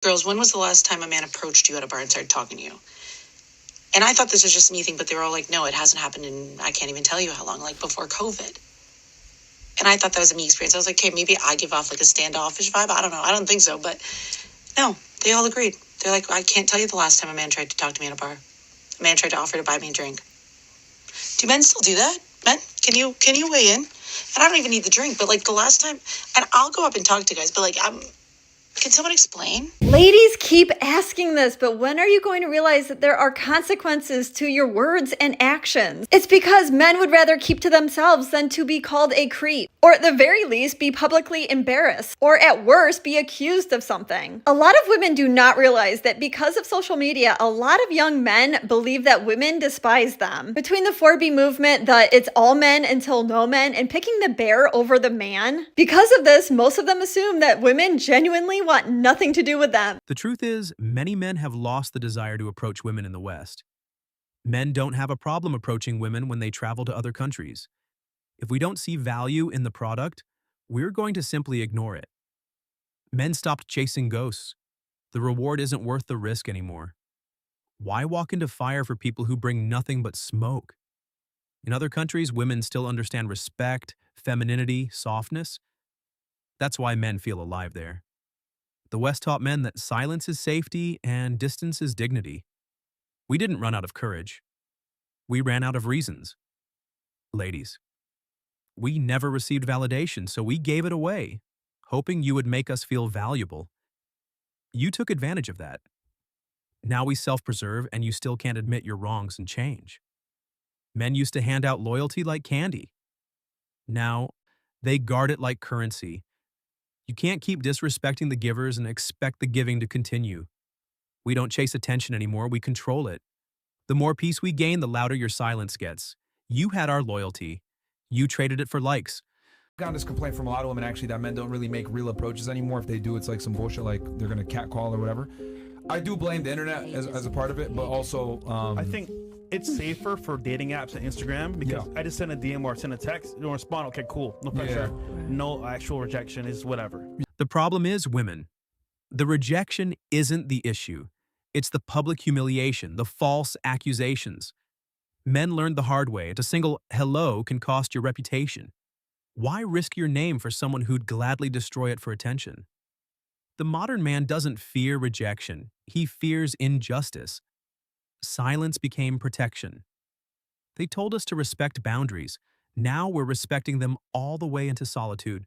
Girls, when was the last time a man approached you at a bar and started talking to you? And I thought this was just me thing, but they were all like, no, it hasn't happened in, I can't even tell you how long, like before COVID. And I thought that was a me experience. I was like, okay, maybe I give off like a standoffish vibe. I don't know. I don't think so. But no, they all agreed. They're like, I can't tell you the last time a man tried to talk to me at a bar. A man tried to offer to buy me a drink. Do men still do that? Men, can you weigh in? And I don't even need the drink, but like the last time, and I'll go up and talk to guys, but like, can someone explain? Ladies keep asking this, but when are you going to realize that there are consequences to your words and actions? It's because men would rather keep to themselves than to be called a creep, or at the very least be publicly embarrassed, or at worst be accused of something. A lot of women do not realize that because of social media, a lot of young men believe that women despise them. Between the 4B movement, the it's all men until no men, and picking the bear over the man, because of this, most of them assume that women genuinely want nothing to do with them. The truth is, many men have lost the desire to approach women in the West. Men don't have a problem approaching women when they travel to other countries. If we don't see value in the product, we're going to simply ignore it. Men stopped chasing ghosts. The reward isn't worth the risk anymore. Why walk into fire for people who bring nothing but smoke? In other countries, women still understand respect, femininity, softness. That's why men feel alive there. The West taught men that silence is safety and distance is dignity. We didn't run out of courage. We ran out of reasons. Ladies, we never received validation, so we gave it away, hoping you would make us feel valuable. You took advantage of that. Now we self-preserve and you still can't admit your wrongs and change. Men used to hand out loyalty like candy. Now, they guard it like currency. You can't keep disrespecting the givers and expect the giving to continue. We don't chase attention anymore, we control it. The more peace we gain, the louder your silence gets. You had our loyalty. You traded it for likes. I've gotten this complaint from a lot of women actually that men don't really make real approaches anymore. If they do, it's like some bullshit, like they're gonna catcall or whatever. I do blame the internet as a part of it, but also I think it's safer for dating apps and Instagram because I just send a DM or send a text, you don't respond, okay, cool, no pressure, no actual rejection, is whatever. The problem is women. The rejection isn't the issue. It's the public humiliation, the false accusations. Men learned the hard way. A single hello can cost your reputation. Why risk your name for someone who'd gladly destroy it for attention? The modern man doesn't fear rejection. He fears injustice. Silence became protection. They told us to respect boundaries. Now we're respecting them all the way into solitude.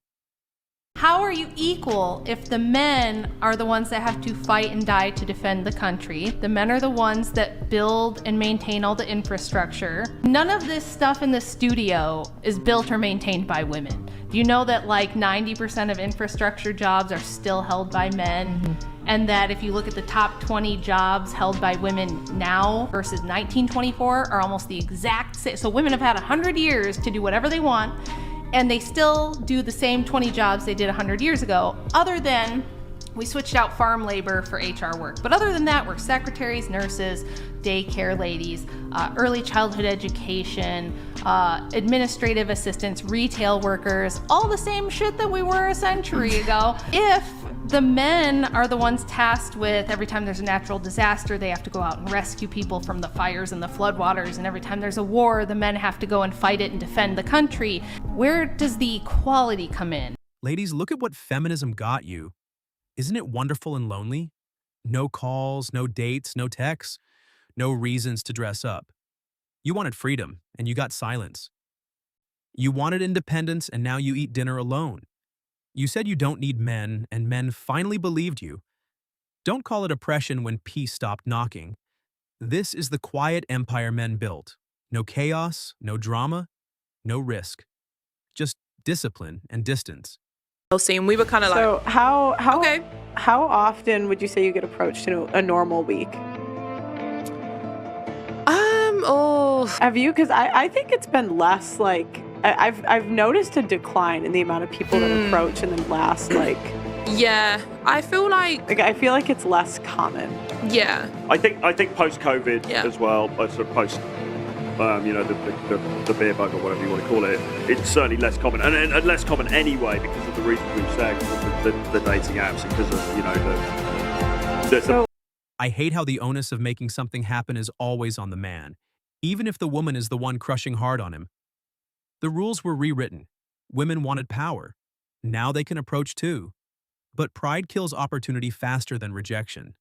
How are you equal if the men are the ones that have to fight and die to defend the country? The men are the ones that build and maintain all the infrastructure. None of this stuff in the studio is built or maintained by women. Do you know that like 90% of infrastructure jobs are still held by men? And that if you look at the top 20 jobs held by women now versus 1924 are almost the exact same. So women have had 100 years to do whatever they want, and they still do the same 20 jobs they did 100 years ago, other than we switched out farm labor for HR work. But other than that, we're secretaries, nurses, daycare ladies, early childhood education, administrative assistants, retail workers, all the same shit that we were a century ago. If the men are the ones tasked with every time there's a natural disaster, they have to go out and rescue people from the fires and the floodwaters, and every time there's a war, the men have to go and fight it and defend the country. Where does the equality come in? Ladies, look at what feminism got you. Isn't it wonderful and lonely? No calls, no dates, no texts, no reasons to dress up. You wanted freedom, and you got silence. You wanted independence, and now you eat dinner alone. You said you don't need men, and men finally believed you. Don't call it oppression when peace stopped knocking. This is the quiet empire men built. No chaos, no drama, no risk. Just discipline and distance. Scene, we were kind of like, so how often would you say you get approached in a normal week? Have you? Because I think it's been less. Like I've noticed a decline in the amount of people that approach in the last yeah, I feel like it's less common. Yeah, I think post-COVID as well, sort of post the beer bug or whatever you want to call it, it's certainly less common, and less common anyway because of the reasons we've said, because of the dating apps, because of I hate how the onus of making something happen is always on the man, even if the woman is the one crushing hard on him. The rules were rewritten. Women wanted power. Now they can approach too. But pride kills opportunity faster than rejection.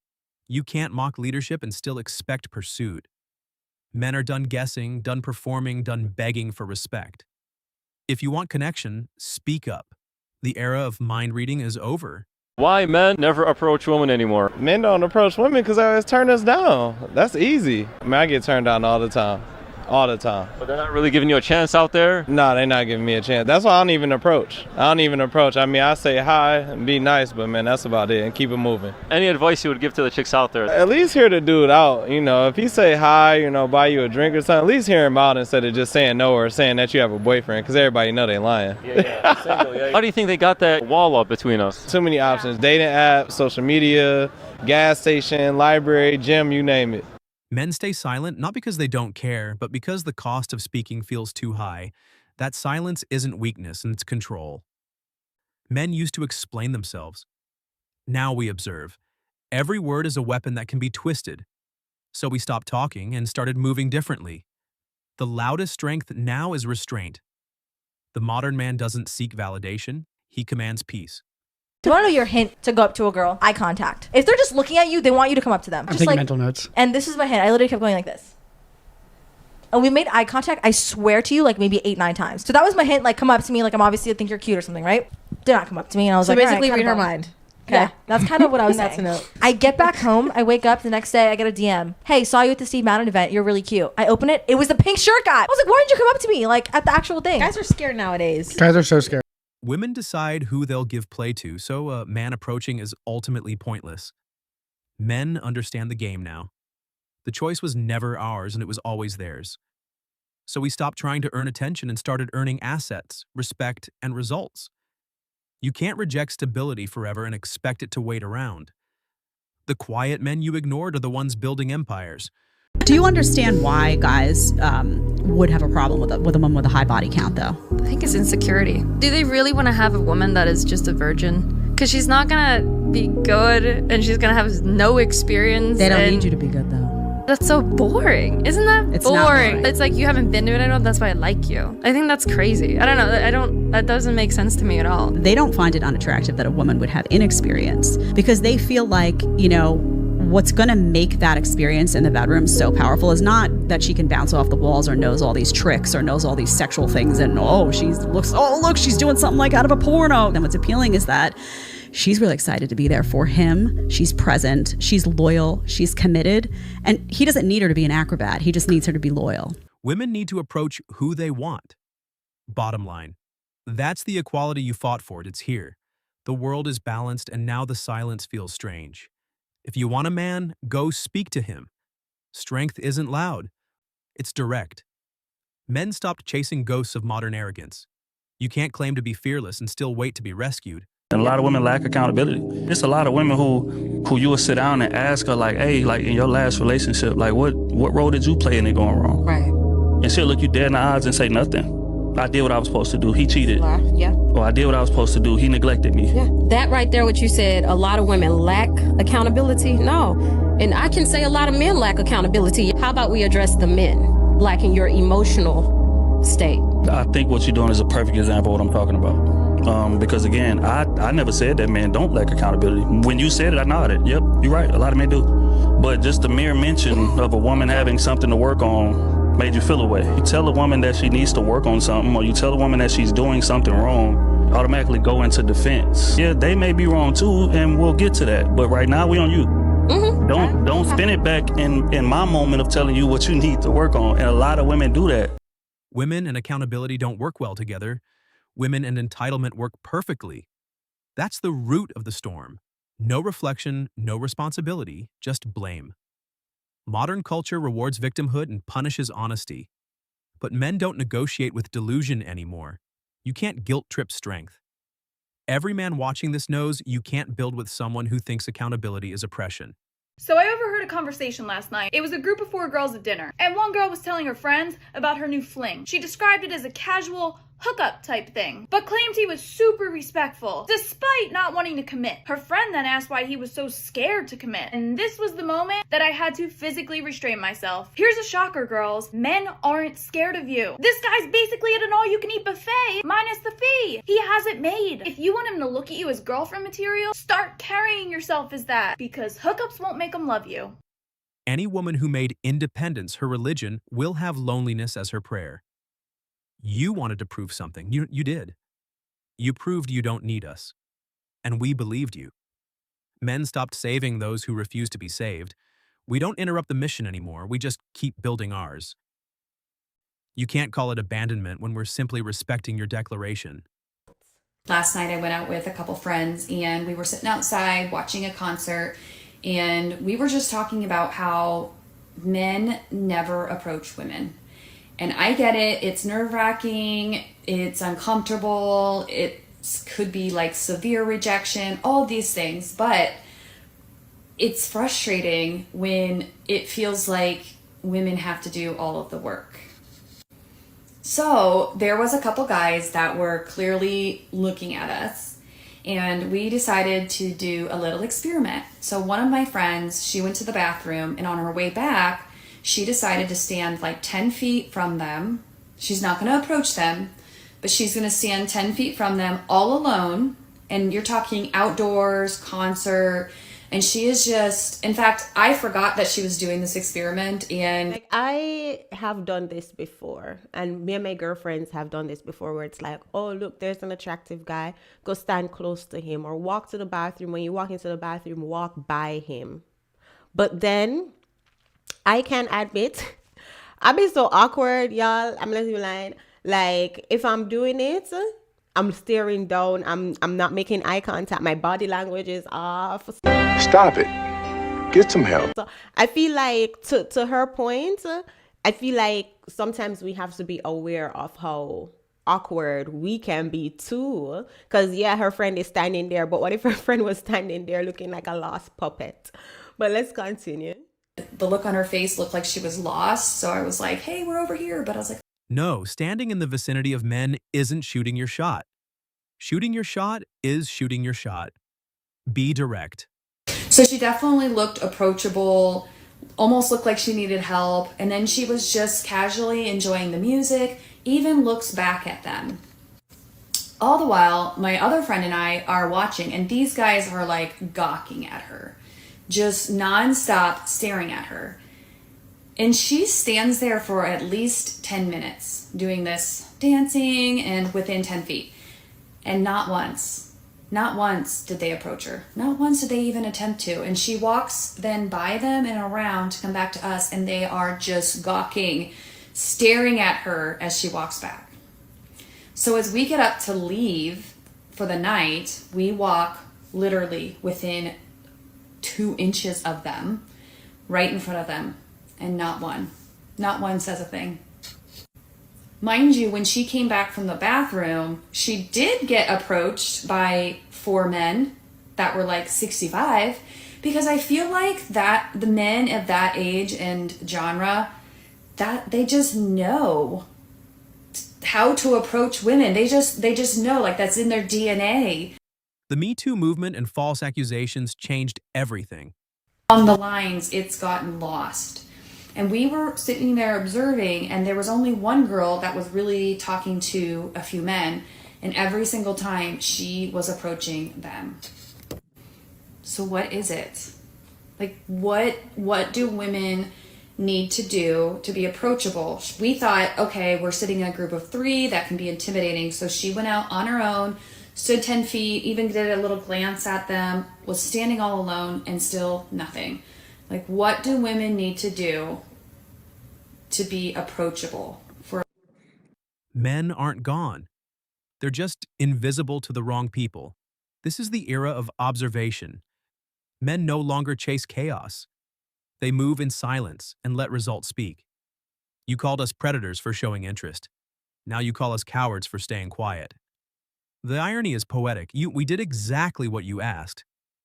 You can't mock leadership and still expect pursuit. Men are done guessing, done performing, done begging for respect. If you want connection, speak up. The era of mind reading is over. Why men never approach women anymore? Men don't approach women because they always turn us down. That's easy. I mean, I get turned down all the time. All the time. But they're not really giving you a chance out there? No, they're not giving me a chance. That's why I don't even approach. I mean, I say hi and be nice, but man, that's about it, and keep it moving. Any advice you would give to the chicks out there? At least hear the dude out. You know, if he say hi, you know, buy you a drink or something, at least hear him out instead of just saying no or saying that you have a boyfriend, because everybody know they lying. Yeah. Single, yeah. How do you think they got that wall up between us? Too many options. Dating apps, social media, gas station, library, gym, you name it. Men stay silent not because they don't care, but because the cost of speaking feels too high. That silence isn't weakness, and it's control. Men used to explain themselves. Now we observe. Every word is a weapon that can be twisted. So we stopped talking and started moving differently. The loudest strength now is restraint. The modern man doesn't seek validation, he commands peace. Do you want to know your hint to go up to a girl? Eye contact. If they're just looking at you, they want you to come up to them. I'm just taking mental notes. And this is my hint. I literally kept going like this. And we made eye contact, I swear to you, like maybe 8-9 times. So that was my hint, like come up to me, like I'm obviously think you're cute or something, right? Did not come up to me, and I was so like, basically all right, read her kinda mind. Okay. Yeah, that's kind of what I was saying. That's a note. I get back home, I wake up the next day, I get a DM. Hey, saw you at the Steve Madden event. You're really cute. I open it. It was the pink shirt guy. I was like, why didn't you come up to me, like at the actual thing? Guys are scared nowadays. Guys are so scared. Women decide who they'll give play to, so a man approaching is ultimately pointless. Men understand the game now. The choice was never ours, and it was always theirs. So we stopped trying to earn attention and started earning assets, respect, and results. You can't reject stability forever and expect it to wait around. The quiet men you ignored are the ones building empires. Do you understand why guys would have a problem with a woman with a high body count, though? I think it's insecurity. Do they really want to have a woman that is just a virgin? Because she's not gonna be good and she's gonna have no experience. They don't need you to be good, though. That's so boring. Isn't that It's boring? not boring. It's like you haven't been to it at all. That's why I like you. I think that's crazy. I don't know. That doesn't make sense to me at all. They don't find it unattractive that a woman would have inexperience because they feel like, you know, what's going to make that experience in the bedroom so powerful is not that she can bounce off the walls or knows all these tricks or knows all these sexual things and look, she's doing something like out of a porno. And what's appealing is that she's really excited to be there for him. She's present, she's loyal, she's committed, and he doesn't need her to be an acrobat. He just needs her to be loyal. Women need to approach who they want. Bottom line, that's the equality you fought for. It's here. The world is balanced, and now the silence feels strange. If you want a man, go speak to him. Strength isn't loud. It's direct. Men stopped chasing ghosts of modern arrogance. You can't claim to be fearless and still wait to be rescued. And a lot of women lack accountability. There's a lot of women who you will sit down and ask her, like, hey, like in your last relationship, like what role did you play in it going wrong? Right. And she'll look you dead in the eyes and say nothing. I did what I was supposed to do. He cheated. Yeah. Or I did what I was supposed to do. He neglected me. Yeah. That right there, what you said, a lot of women lack accountability. No. And I can say a lot of men lack accountability. How about we address the men lacking your emotional state? I think what you're doing is a perfect example of what I'm talking about. Because again, I never said that men don't lack accountability. When you said it, I nodded. Yep, you're right. A lot of men do. But just the mere mention of a woman having something to work on made you feel away. You tell a woman that she needs to work on something, or you tell a woman that she's doing something wrong, automatically go into defense. Yeah, they may be wrong too, and we'll get to that. But right now, we on you. Mm-hmm. Don't spin it back in my moment of telling you what you need to work on. And a lot of women do that. Women and accountability don't work well together. Women and entitlement work perfectly. That's the root of the storm. No reflection, no responsibility, just blame. Modern culture rewards victimhood and punishes honesty. But men don't negotiate with delusion anymore. You can't guilt-trip strength. Every man watching this knows you can't build with someone who thinks accountability is oppression. So I overheard a conversation last night. It was a group of 4 girls at dinner, and one girl was telling her friends about her new fling. She described it as a casual, hookup type thing, but claimed he was super respectful, despite not wanting to commit. Her friend then asked why he was so scared to commit, and this was the moment that I had to physically restrain myself. Here's a shocker, girls. Men aren't scared of you. This guy's basically at an all-you-can-eat buffet, minus the fee. He has it made. If you want him to look at you as girlfriend material, start carrying yourself as that, because hookups won't make him love you. Any woman who made independence her religion will have loneliness as her prayer. You wanted to prove something. You did. You proved you don't need us. And we believed you. Men stopped saving those who refuse to be saved. We don't interrupt the mission anymore. We just keep building ours. You can't call it abandonment when we're simply respecting your declaration. Last night I went out with a couple friends and we were sitting outside watching a concert, and we were just talking about how men never approach women. And I get it, it's nerve-wracking, it's uncomfortable, it could be like severe rejection, all these things, but it's frustrating when it feels like women have to do all of the work. So there was a couple guys that were clearly looking at us, and we decided to do a little experiment. So one of my friends, she went to the bathroom, and on her way back, she decided to stand like 10 feet from them. She's not going to approach them, but she's going to stand 10 feet from them all alone. And you're talking outdoors, concert. And she is just, in fact, I forgot that she was doing this experiment. And like, I have done this before, and me and my girlfriends have done this before, where it's like, oh, look, there's an attractive guy, go stand close to him, or walk to the bathroom. When you walk into the bathroom, walk by him. But then I can admit, I've been so awkward, y'all. I'm letting you lie. Like, if I'm doing it, I'm staring down. I'm not making eye contact. My body language is off. Stop it. Get some help. So I feel like, to her point, I feel like sometimes we have to be aware of how awkward we can be too. Because, yeah, her friend is standing there, but what if her friend was standing there looking like a lost puppet? But let's continue. The look on her face looked like she was lost. So I was like, hey, we're over here. But I was like, no, standing in the vicinity of men isn't shooting your shot. Shooting your shot is shooting your shot. Be direct. So she definitely looked approachable, almost looked like she needed help. And then she was just casually enjoying the music, even looks back at them. All the while, my other friend and I are watching, and these guys are like gawking at her, just nonstop staring at her. And she stands there for at least 10 minutes doing this dancing and within 10 feet. And not once did they approach her. Not once did they even attempt to. And she walks then by them and around to come back to us, and they are just gawking, staring at her as she walks back. So as we get up to leave for the night, we walk literally within 2 inches of them, right in front of them. And not one says a thing. Mind you, when she came back from the bathroom, she did get approached by 4 men that were like 65, because I feel like that the men of that age and genre, that they just know how to approach women. They just know, like, that's in their DNA. The Me Too movement and false accusations changed everything. On the lines, it's gotten lost. And we were sitting there observing, and there was only one girl that was really talking to a few men, and every single time she was approaching them. So what is it? Like, what do women need to do to be approachable? We thought, okay, we're sitting in a group of 3, that can be intimidating. So she went out on her own, stood 10 feet, even did a little glance at them, was standing all alone, and still nothing. Like, what do women need to do to be approachable? Men aren't gone. They're just invisible to the wrong people. This is the era of observation. Men no longer chase chaos. They move in silence and let results speak. You called us predators for showing interest. Now you call us cowards for staying quiet. The irony is poetic. We did exactly what you asked.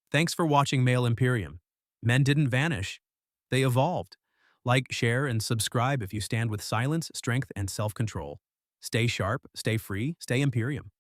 Thanks for watching Male Imperium. Men didn't vanish. They evolved. Like, share, and subscribe if you stand with silence, strength, and self-control. Stay sharp, stay free, stay Imperium.